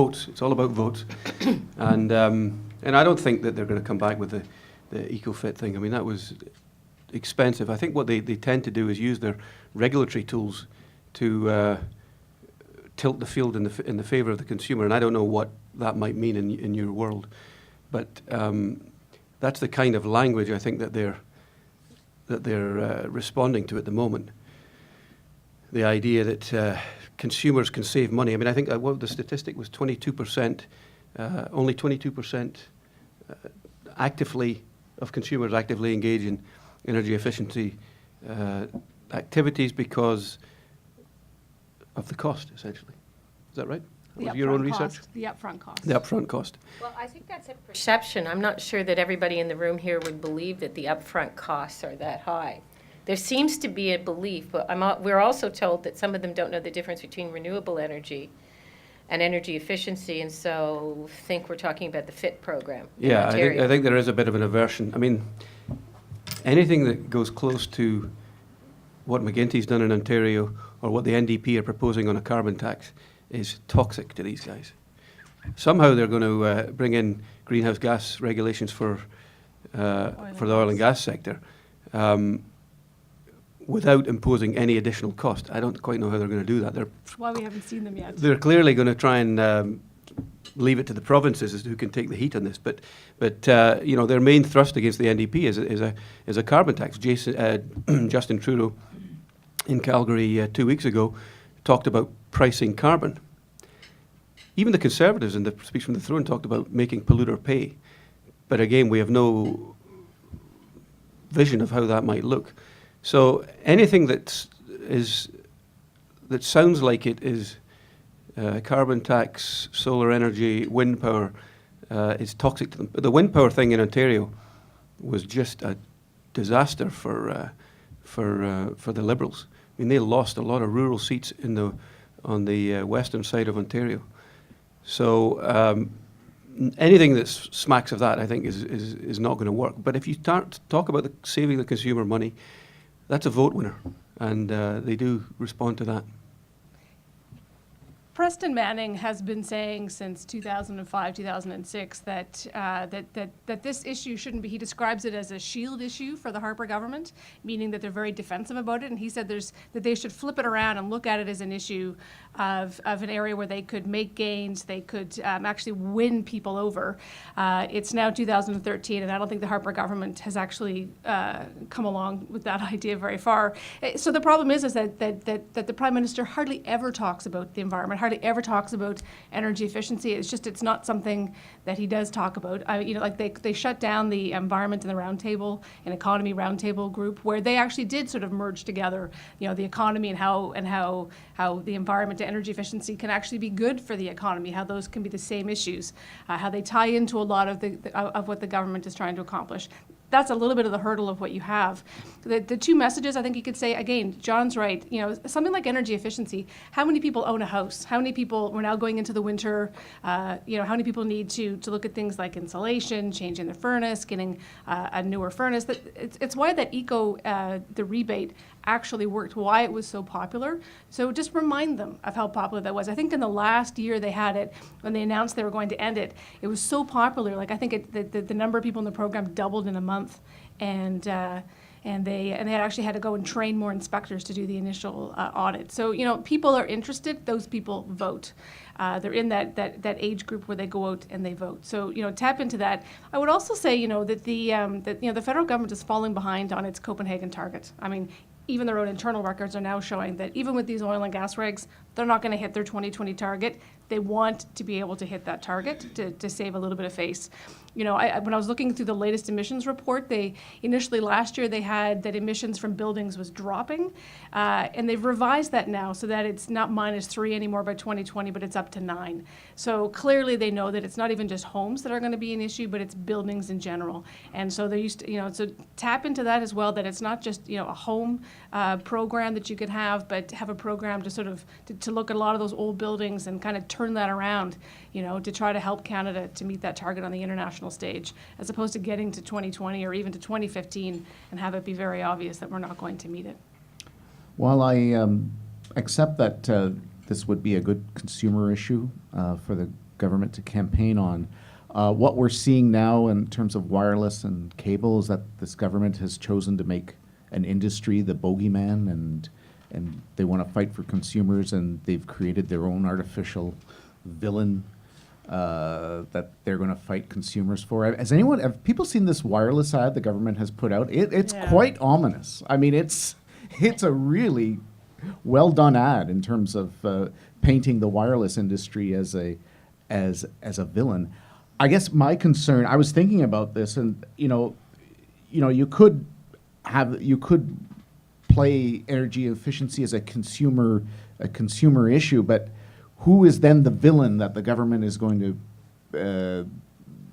votes. It's all about votes. And I don't think that they're going to come back with the eco-fit thing. I mean, that was expensive. I think what they tend to do is use their regulatory tools to tilt the field in the favour of the consumer, and I don't know what that might mean in your world, but that's the kind of language I think that they're responding to at the moment. The idea that consumers can save money. I mean, I think what the statistic was 22%, only 22% of consumers actively engage in energy efficiency activities because of the cost, essentially. Is that right? That was your own research? The upfront cost. The upfront cost. Well, I think that's a perception. I'm not sure that everybody in the room here would believe that the upfront costs are that high. There seems to be a belief, but we're also told that some of them don't know the difference between renewable energy and energy efficiency, and so think we're talking about the FIT program in Ontario. I think there is a bit of an aversion. I mean, anything that goes close to what McGuinty's done in Ontario or what the NDP are proposing on a carbon tax is toxic to these guys. Somehow they're going to bring in greenhouse gas regulations for the oil and gas sector without imposing any additional cost. I don't quite know how they're going to do that. That's why we haven't seen them yet. They're clearly going to try and leave it to the provinces as to who can take the heat on this. But you know, their main thrust against the NDP is a carbon tax. Justin Trudeau in Calgary 2 weeks ago talked about pricing carbon. Even the Conservatives in the speech from the throne talked about making polluter pay. But again, we have no vision of how that might look. So anything that sounds like it is carbon tax, solar energy, wind power is toxic to them. But the wind power thing in Ontario was just a disaster for the Liberals. I mean, they lost a lot of rural seats on the western side of Ontario. So anything that smacks of that, I think, is not going to work. But if you start to talk about saving the consumer money, that's a vote winner, and they do respond to that. Preston Manning has been saying since 2005, 2006 that this issue shouldn't be. He describes it as a shield issue for the Harper government, meaning that they're very defensive about it. And he said that they should flip it around and look at it as an issue of an area where they could make gains, they could actually win people over. It's now 2013, and I don't think the Harper government has actually come along with that idea very far. So the problem is that the Prime Minister hardly ever talks about the environment, hardly ever talks about energy efficiency. It's not something that he does talk about. Like they shut down the Environment and the Roundtable and Economy Roundtable group, where they actually did sort of merge together, the economy and how the environment to energy efficiency can actually be good for the economy, how those can be the same issues, how they tie into a lot of what the government is trying to accomplish. That's a little bit of the hurdle of what you have. The two messages, I think you could say, again, John's right, something like energy efficiency, how many people own a house? How many people, we're now going into the winter, how many people need to look at things like insulation, changing the furnace, getting a newer furnace? It's why that the rebate actually worked, why it was so popular. So just remind them of how popular that was. I think in the last year they had it, when they announced they were going to end it, it was so popular. Like I think the number of people in the program doubled in a month, and they actually had to go and train more inspectors to do the initial audit. So people are interested. Those people vote. They're in that age group where they go out and they vote. So tap into that. I would also say that the federal government is falling behind on its Copenhagen target. I mean, even their own internal records are now showing that even with these oil and gas regs, they're not going to hit their 2020 target. They want to be able to hit that target to save a little bit of face. When I was looking through the latest emissions report, they initially last year they had that emissions from buildings was dropping, and they've revised that now so that it's not -3 anymore by 2020, but it's up to 9. So clearly they know that it's not even just homes that are going to be an issue, but it's buildings in general. And so they used to, so tap into that as well, that it's not just a home program that you could have, but have a program to sort of to look at a lot of those old buildings and kind of turn that around, to try to help Canada to meet that target on the international stage, as opposed to getting to 2020 or even to 2015 and have it be very obvious that we're not going to meet it. While I accept that this would be a good consumer issue for the government to campaign on. What we're seeing now in terms of wireless and cable is that this government has chosen to make an industry the bogeyman, and they want to fight for consumers, and they've created their own artificial villain that they're going to fight consumers for. Have people seen this wireless ad the government has put out? It's Yeah. quite ominous. I mean, it's a really well done ad in terms of painting the wireless industry as a villain. I guess my concern, I was thinking about this, and you could play energy efficiency as a consumer issue, but who is then the villain that the government is going to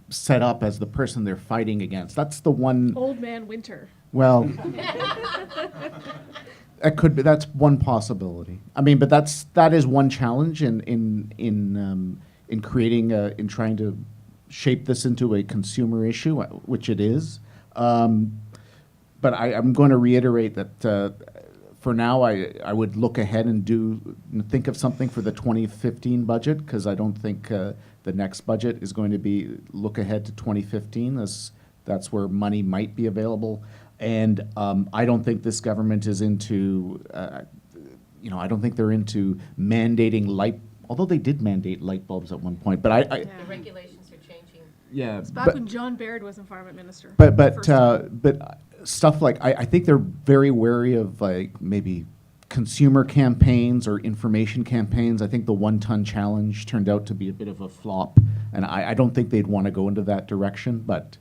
set up as the person they're fighting against? That's the one. Old Man Winter. Well, that could be. That's one possibility. I mean, but that is one challenge in creating in trying to shape this into a consumer issue, which it is. But I'm going to reiterate that for now, I would look ahead and think of something for the 2015 budget, because I don't think the next budget is going to be look ahead to 2015. That's where money might be available. And I don't think this government is into, I don't think they're into mandating although they did mandate light bulbs at one point. But The regulations are changing. yeah. It's back when John Baird was environment minister. But stuff like I think they're very wary of like maybe consumer campaigns or information campaigns. I think the 1 ton challenge turned out to be a bit of a flop, and I don't think they'd want to go into that direction. But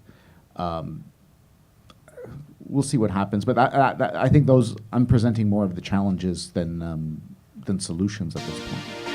we'll see what happens. But I think I'm presenting more of the challenges than solutions at this point.